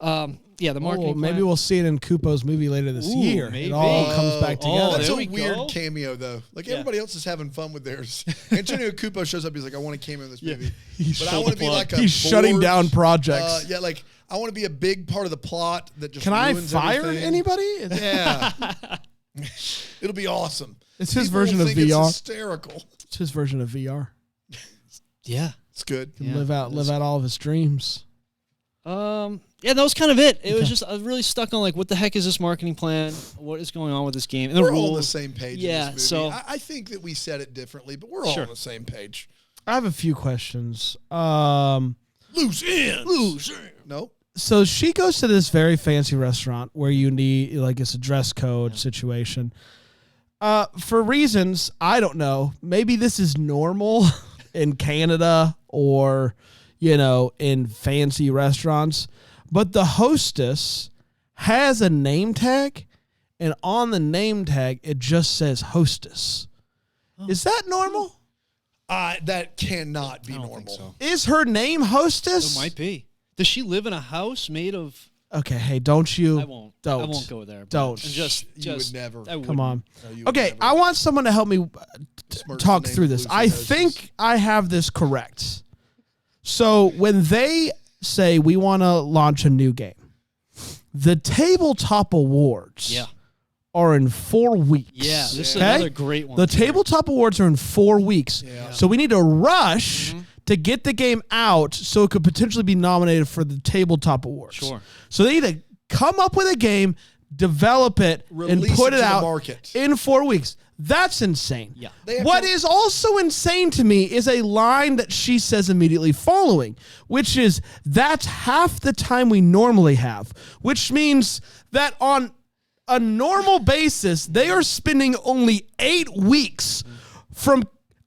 Yeah, the marketing Well, maybe plan- we'll see it in Kupo's movie later this Ooh, year. maybe. It all comes back Oh, together. That's there a we weird go. cameo, though. Like, Yeah. everybody else is having fun with theirs. Antonio Cupo shows up. He's like, I want to cameo in this movie. He's But I shut want to the be plug. like a He's shutting bored, down projects. Yeah, like, I want to be a big part of the plot that just Can I ruins fire everything. anybody? Yeah. It'll be awesome. It's his People version will of think VR. It's hysterical. It's his version of VR. yeah. It's good. Can Yeah. live out all of his dreams. Yeah, that was kind of it. It was just I was really stuck on like, what the heck is this marketing plan? What is going on with this game? And the We're all on the rules. same page Yeah, in this movie. so- I think that we said it differently, but we're all Sure. on the same page. I have a few questions. Loose ends. Nope. So she goes to this very fancy restaurant where you need, like, it's a dress code situation. For reasons I don't know, maybe this is normal in Canada or, in fancy restaurants, but the hostess has a name tag, and on the name tag it just says hostess. Is that normal? That cannot be I don't normal. think so. Is her name hostess? It might be. Does she live in a house made of? Okay, hey, don't you? I won't. Don't. I won't go there. but- Don't. And just You would never. I Come on. No, you would Okay, never. I want someone to help me Smirch talk the name through of this. Lucy I Hostess. think I have this correct. So when they say we want to launch a new game, the tabletop awards Yeah. are in 4 weeks. Yeah. This is Okay? another great one. The tabletop awards are in 4 weeks. Yeah. So we need to rush Mm-hmm. to get the game out so it could potentially be nominated for the tabletop awards. Sure. So they need to come up with a game, develop it, and Release put it it to the out market. in 4 weeks. That's insane. Yeah. They have What to- is also insane to me is a line that she says immediately following, which is, that's half the time we normally have, which means that on a normal basis, they are spending only 8 weeks from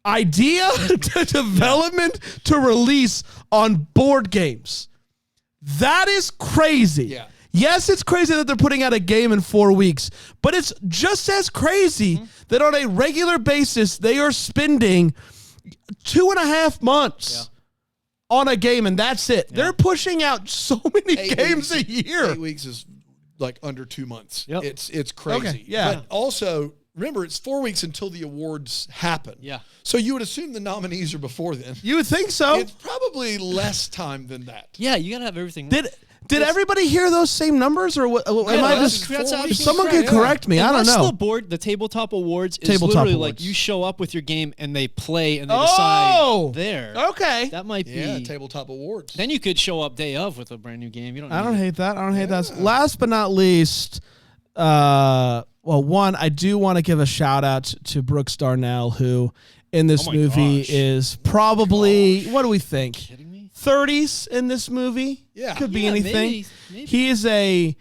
idea to development to release on board games. That is crazy. Yeah. Yes, it's crazy that they're putting out a game in 4 weeks, but it's just as crazy that on a regular basis, they are spending 2.5 months on a game, and that's it. They're pushing out so many 8 games weeks- a year. 8 weeks is like under 2 months. Yep. It's crazy. Okay, yeah. But also, remember, it's 4 weeks until the awards happen. Yeah. So you would assume the nominees are before then. You would think so. It's probably less time than that. Yeah. You gotta have everything. Did everybody hear those same numbers, or what, am I that's- just? that's If absolutely someone correct. could correct me, I don't Unless know. the tabletop awards is Tabletop literally awards. like you show up with your game and they play and they Oh! decide there. Okay. That might Yeah, be. tabletop awards. Then you could show up day of with a brand new game. You don't. I don't need it. hate that. I don't hate that. Last but not least, well, one, I do want to give a shout out to Brooks Darnell, who in this Oh my movie gosh. is probably, what do we think? Kidding me? 30s in this movie? Yeah. Could be Yeah, anything. maybe. He is a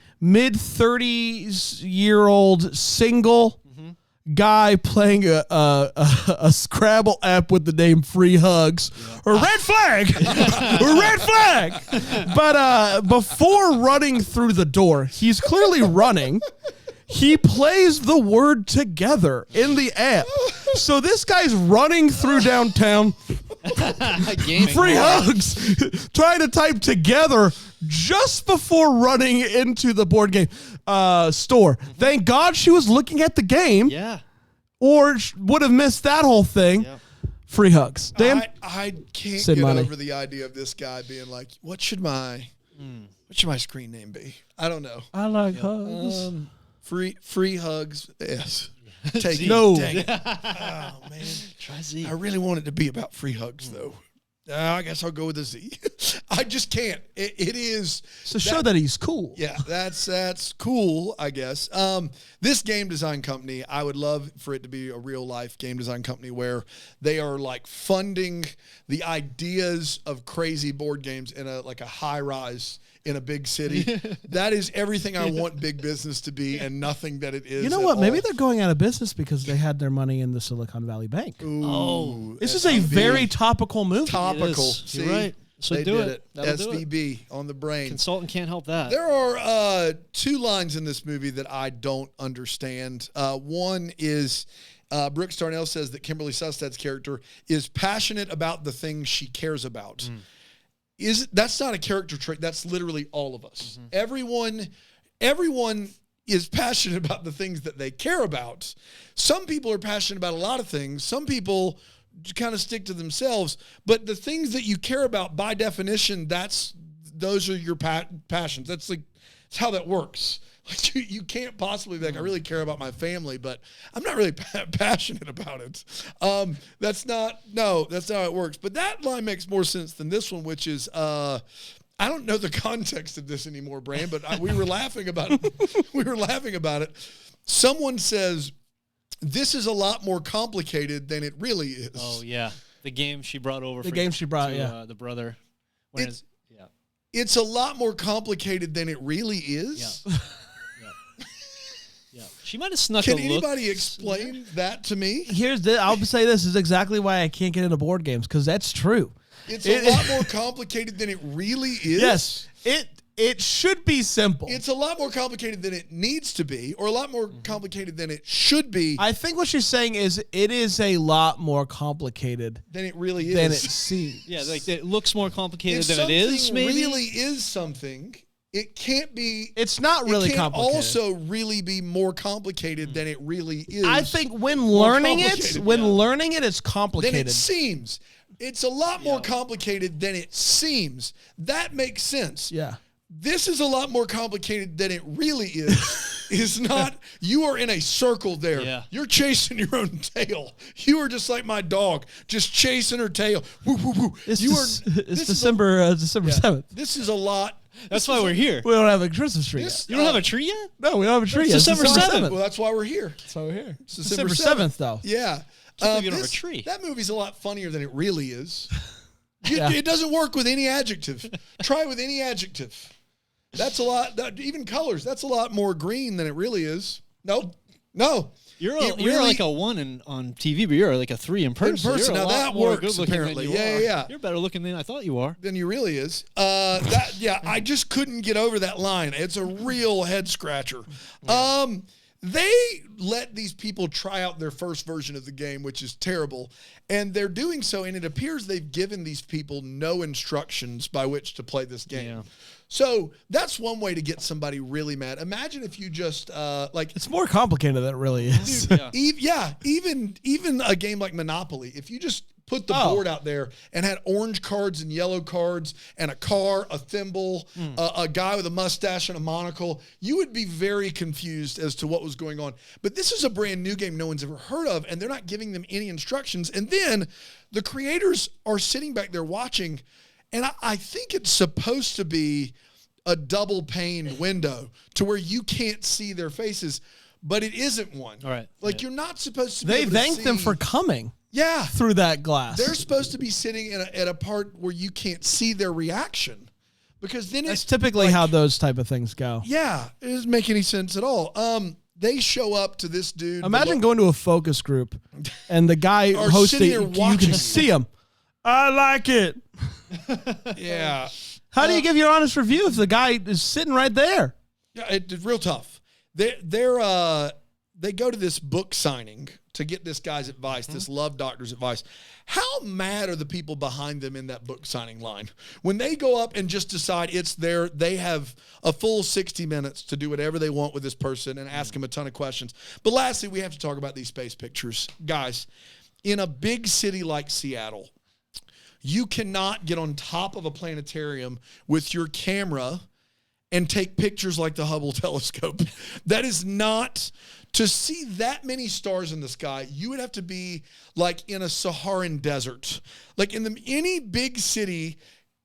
mid-30s-year-old single guy playing a Scrabble app with the name Free Hugs or Red Flag or Red Flag. But before running through the door, he's clearly running. He plays the word together in the app. So this guy's running through downtown, Gaming. Free Hugs, trying to type together just before running into the board game store. Thank God she was looking at the game, Yeah. or would have missed that whole thing. Yep. Free Hugs. Dan? I can't Sid get Money. over the idea of this guy being like, what should my screen name be? I don't know. I like hugs. Free hugs. Yes. Take it. No. Dang it. Oh man. Try Z. I really want it to be about free hugs though. I guess I'll go with a Z. I just can't. It is. So show that he's cool. Yeah, that's cool, I guess. This game design company, I would love for it to be a real life game design company where they are like funding the ideas of crazy board games in a high rise in a big city. That is everything I want big business to be, and nothing that it is. You know at what? Maybe all. they're going out of business because they had their money in the Silicon Valley Bank. Ooh, This is a very topical movie. topical. It is. See, You're right. So they do did it. That'll do it. SVB on the brain. Consultant can't help that. There are 2 lines in this movie that I don't understand. One is Brooks Darnell says that Kimberly Sustad's character is passionate about the things she cares about. That's not a character trait. That's literally all of us. Everyone is passionate about the things that they care about. Some people are passionate about a lot of things. Some people kind of stick to themselves. But the things that you care about, by definition, those are your passions. That's how that works. Like you can't possibly be like, I really care about my family, but I'm not really passionate about it. That's not how it works. But that line makes more sense than this one, which is, I don't know the context of this anymore, Bran, but we were laughing about it. Someone says, this is a lot more complicated than it really is. Oh yeah. The game she brought over. The game she brought, to, yeah. the brother. Yeah. It's a lot more complicated than it really is. Yeah. Yeah. She might have snuck Can a look. anybody explain that to me? I'll say this is exactly why I can't get into board games, because that's true. It's a lot more complicated than it really is. Yes, it should be simple. It's a lot more complicated than it needs to be, or a lot more complicated than it should be. I think what she's saying is it is a lot more complicated than it really is. than it seems. Yeah, like it looks more complicated if than it is. something Maybe really is something, it can't be. It's not really it can't complicated. also really be more complicated than it really is. I think when learning it, complicated, it's Than complicated. it seems. It's a lot more complicated than it seems. That makes sense. Yeah. This is a lot more complicated than it really is. Is not. You are in a circle there. Yeah. You're chasing your own tail. You are just like my dog, just chasing her tail. Woo, woo, woo. It's This December 7th. This is a lot. that's why we're here. We don't have a Christmas tree yet. You don't have a tree yet? No, we don't have a tree yet. It's December 7th. Well, that's why we're here. So we're here. It's December 7th, though. Yeah. believe you don't have a tree. That movie's a lot funnier than it really is. Yeah. It doesn't work with any adjective. Try with any adjective. That's a lot. Even colors. That's a lot more green than it really is. Nope. No. You're really- like a 1 on TV, but you're like a 3 in person. In person. You're a Now lot that more works, good-looking than apparently. you Yeah, are. yeah. You're better looking than I thought you are. Than you really is. I just couldn't get over that line. It's a real head scratcher. They let these people try out their first version of the game, which is terrible. And they're doing so, and it appears they've given these people no instructions by which to play this game. Yeah. So that's one way to get somebody really mad. Imagine if you just It's more complicated than it really is. Yeah. even a game like Monopoly, if you just put the board out there and had orange cards and yellow cards and a car, a thimble, a guy with a mustache and a monocle, you would be very confused as to what was going on. But this is a brand new game no one's ever heard of, and they're not giving them any instructions. And then the creators are sitting back there watching, and I think it's supposed to be a double-paned window to where you can't see their faces, but it isn't one. All right. Like, you're not supposed to be They able to thanked them see- for coming Yeah. through that glass. They're supposed to be sitting at a part where you can't see their reaction, because then That's it's typically how those type of things go. Yeah, it doesn't make any sense at all. They show up to this dude. Imagine going to a focus group and the guy Or hosting, sitting there you watching. can see him. I like it. Yeah, How do you give your honest review if the guy is sitting right there? yeah, it's real tough. They go to this book signing to get this guy's advice, this love doctor's advice. How mad are the people behind them in that book signing line when they go up and just decide they have a full 60 minutes to do whatever they want with this person and ask him a ton of questions. But lastly, we have to talk about these space pictures. Guys, in a big city like Seattle, you cannot get on top of a planetarium with your camera and take pictures like the Hubble telescope. That is not, to see that many stars in the sky, you would have to be like in a Saharan desert. Like in any big city,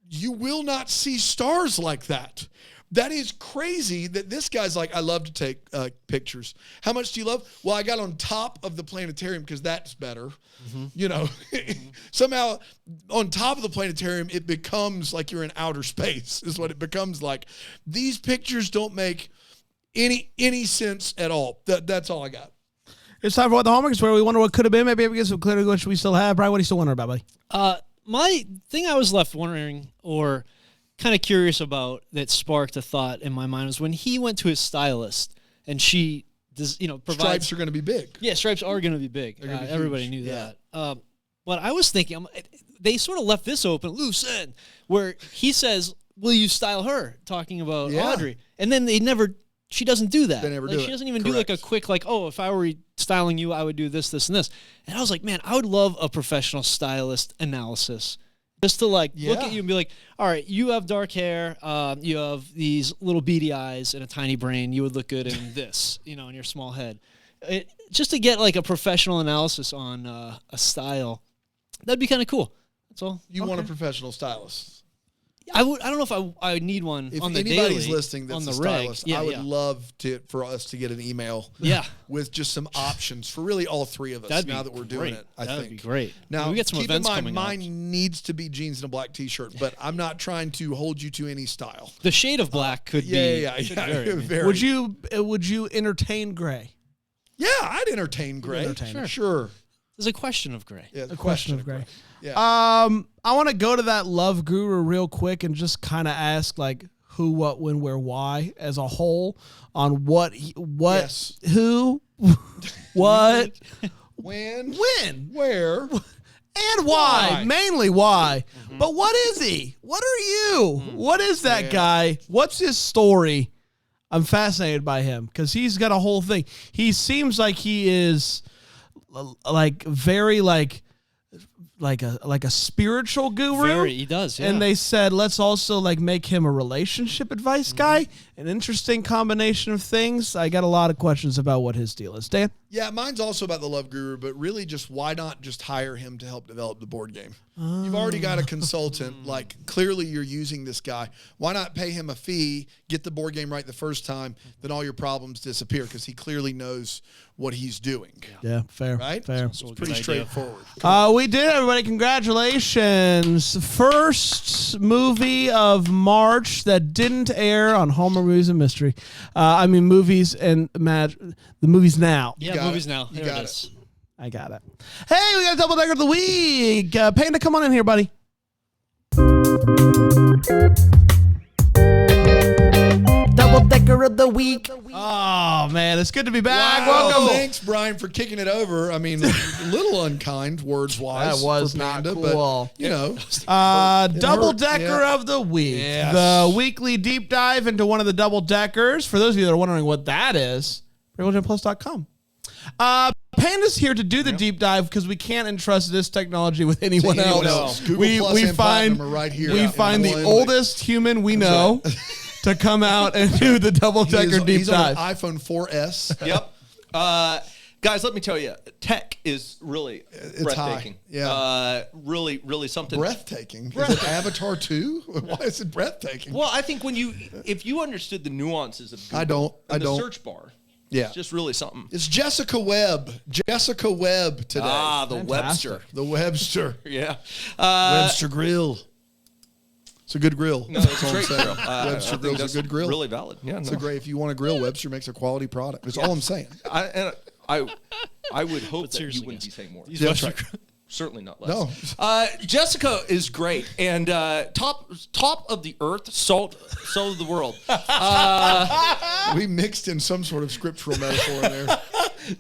you will not see stars like that. That is crazy that this guy's like, I love to take pictures. How much do you love? Well, I got on top of the planetarium because that's better. You know, somehow on top of the planetarium, it becomes like you're in outer space is what it becomes like. These pictures don't make any sense at all. That's all I got. It's time for What the Hallmark is, where we wonder what could have been. Maybe we get some clear what we still have. Brian, what do you still wonder about, buddy? My thing I was left wondering or kind of curious about that sparked a thought in my mind was when he went to his stylist and she provides. Stripes are going to be big. Yeah, stripes are going to be big. gonna be Everybody huge. knew Yeah. that. But I was thinking, they sort of left this open, loose end, where he says, will you style her? Talking about Yeah. Audrey. And then she doesn't do that. They never do She it. doesn't even do like a Correct. quick, like, oh, if I were styling you, I would do this, this, and this. And I was like, man, I would love a professional stylist analysis. Just to look at you and be like, all right, you have dark hair, you have these little beady eyes and a tiny brain. You would look good in this, in your small head. Just to get like a professional analysis on a style, that'd be kind of cool. That's all. You want a professional stylist. I don't know if I need one If on the anybody's daily, listening that's on the a reg. stylist, Yeah, I would yeah. love for us to get an email Yeah. with just some options for really all three of us That'd now be that we're doing great. it, I That'd think. be great. Now, we get some keep events in coming mind, up. mine needs to be jeans and a black t-shirt, but I'm not trying to hold you to any style. The shade of black could be. Yeah. vary. Very. Would you entertain gray? Yeah, I'd entertain gray. entertain it. Sure. There's a question of gray. Yeah, the A question of gray. Yeah. I want to go to that love guru real quick and just kind of ask like who, what, when, where, why as a whole on Yes. who, what, When, where, where, and why. Why? Mainly why. But what is he? What are you? What is that guy? What's his story? I'm fascinated by him because he's got a whole thing. He seems like he is like very like a spiritual guru. He does. Yeah. And they said, let's also like make him a relationship advice guy. An interesting combination of things. I got a lot of questions about what his deal is. Dan? Yeah, mine's also about the love guru, but really just why not just hire him to help develop the board game? You've already got a consultant. Like, clearly you're using this guy. Why not pay him a fee, get the board game right the first time, then all your problems disappear because he clearly knows what he's doing. Yeah, fair. Right? Fair. It's pretty straightforward. We did, everybody. Congratulations. First movie of March that didn't air on Hallmark Movies and Mystery. Movies and the movies now. yeah, got movies it. now. You There got it it. is. I got it. Hey, we got a double decker of the week. Panda, come on in here, buddy. Double decker of the week. Oh, man, it's good to be back. Wow, Welcome. thanks, Brian, for kicking it over. I mean, a little unkind words-wise. That was for not Panda, cool. But, you know, Double hurt, decker yeah. of the week. Yes. The weekly deep dive into one of the double deckers. For those of you that are wondering what that is, RealGenPlus.com. Panda's here to do the deep dive because we can't entrust this technology with anyone anyone else. else. Google Plus and Platinum are right here we in find the one oldest human we know to come out and do the double decker deep he's on dive. an iPhone 4S. Yep. Guys, let me tell you, tech is really breathtaking. high. Yeah. Really, really something. Breathtaking. Is it Avatar 2? Why is it breathtaking? Well, I think if you understood the nuances of Google I don't. and the search bar, Yeah. it's just really something. It's Jessica Webb. Jessica Webb today. Ah, the Fantastic. Webster. The Webster. Yeah. Webster Grill. It's a good grill. No, it's a great saying. grill. I Webster think Grill's that's a good grill. Really valid. Yeah. It's no. a great. If you want a grill, Webster makes a quality product. That's all I'm saying. I would hope that you seriously, wouldn't yes. be saying more. Yeah, that's right. Certainly not less. No. Jessica is great and top of the earth, salt of the world. We mixed in some sort of scriptural metaphor in there.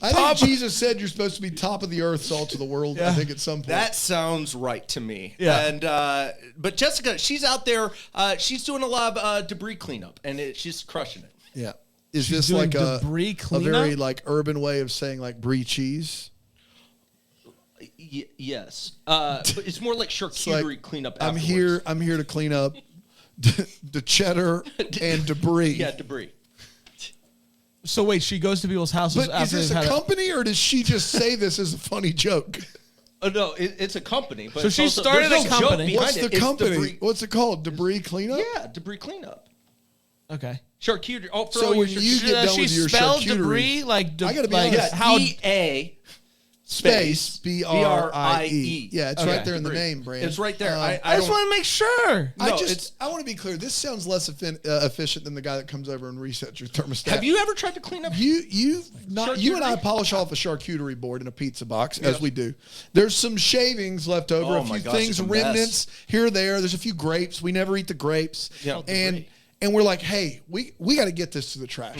I think Jesus said you're supposed to be top of the earth, salt of the world. I think at some point. That sounds right to me. Yeah. And but Jessica, she's out there. She's doing a lot of debris cleanup, and she's crushing it. Yeah. Is She's this doing like a debris very cleanup? like urban way of saying like brie cheese? Yes, but it's more like It's charcuterie like, cleanup. I'm afterwards. here to clean up the cheddar and debris. Yeah, debris. So wait, she goes to people's houses But after is this they've a had company or does she just say this as a funny joke? Oh no, it's a company. But So it's she also, started there's a no joke company. behind What's it. the It's company? debris- What's it called? Debris cleanup? Yeah, debris cleanup. Okay. Charcuterie. Oh, for So all when your you charcuterie- get done she with your spelled charcuterie, debris like I gotta be like honest. how DA space B-R-I-E. Yeah, it's Okay. right there in the Debris. name, Brandon. It's right there. I I just don't. want to make sure. No, it's- I want to be clear. This sounds less efficient than the guy that comes over and resets your thermostat. Have you ever tried to clean up? You and I Charcuterie? polish off a charcuterie board in a pizza box as we do. There's some shavings left over, Oh a few my gosh, things, it's a mess. remnants here or there. There's a few grapes. We never eat the grapes. Yeah. And we're like, hey, we got to get this to the trash.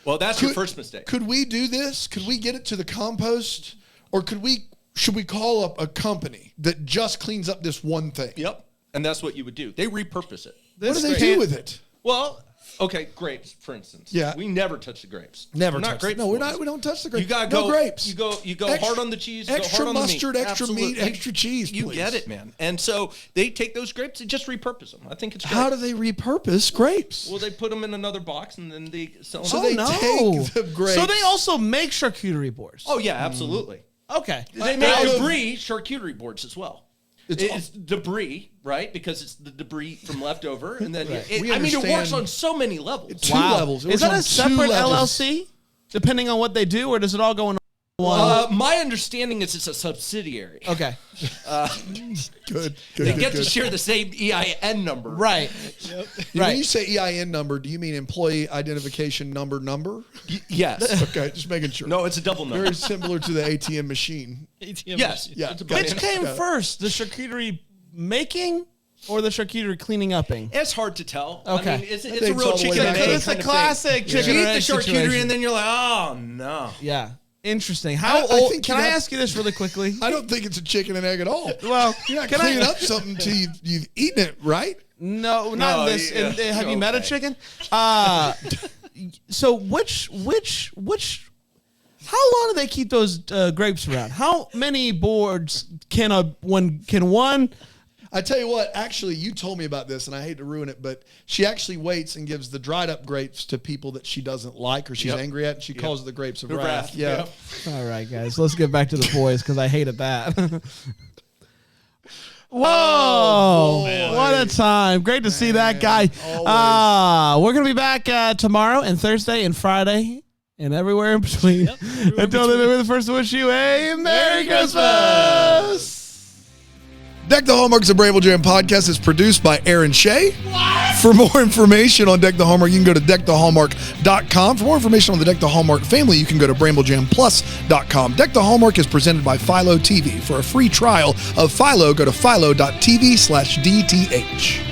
Well, that's your first mistake. Could we do this? Could we get it to the compost, or should we call up a company that just cleans up this one thing? Yep. And that's what you would do. They repurpose it. What do they do with it? Well, okay, grapes, for instance. Yeah. We never touch the grapes. Never We're not touch grape it. No, we're boys. not. We don't touch the grapes. You gotta no go grapes. You go Extra- hard on the cheese. extra go hard on mustard, the meat. extra meat, Absolutely. extra cheese, You please. get it, man. And so they take those grapes and just repurpose them. I think it's great. How do they repurpose grapes? Well, they put them in another box and then they sell them. So they take the grapes. So they also make charcuterie boards. Oh yeah, absolutely. Okay. They make debris charcuterie boards as well. It's debris, right? Because it's the debris from leftover, and then it We works understand- on so many levels. Two levels. It Is works that on a separate 2 levels. LLC, depending on what they do, or does it all go in one? My understanding is it's a subsidiary. Okay. Good. They get to share the same EIN number. Right. When you say EIN number, do you mean employee identification number? Yes. Okay, just making sure. No, it's a double number. Very similar to the ATM machine. ATM Yes. machine. Yeah. It's a gotcha. Which came first, the charcuterie making or the charcuterie cleaning upping? It's hard to tell. Okay. I mean, it's think a it's real all the way chicken back and to- egg It's a kind of thing. classic chicken You and eat the egg charcuterie situation. and then you're like, oh no. Yeah. Interesting. How I old? think Can you I have- ask you this really quickly? I don't think it's a chicken and egg at all. Well, You're not can cleaning I? up something until you've eaten it, right? No, not No, in this. yeah. Have you met a Okay. chicken? So which? How long do they keep those grapes around? How many boards can one? I tell you what, actually, you told me about this, and I hate to ruin it, but she actually waits and gives the dried up grapes to people that she doesn't like or she's angry at, and she calls it the grapes of The wrath. wrath. Yeah. Yep. All right, guys, let's get back to the boys because I hated that. Whoa! boy. What a time! Great to see that guy. always. We're gonna be back tomorrow and Thursday and Friday and everywhere in between. Until then, we're the first to wish you a Merry Christmas. Deck the Hallmark's a Bramble Jam podcast is produced by Aaron Shea. For more information on Deck the Hallmark, you can go to deckthehallmark.com. For more information on the Deck the Hallmark family, you can go to bramblejamplus.com. Deck the Hallmark is presented by Philo TV. For a free trial of Philo, go to philo.tv/DTH.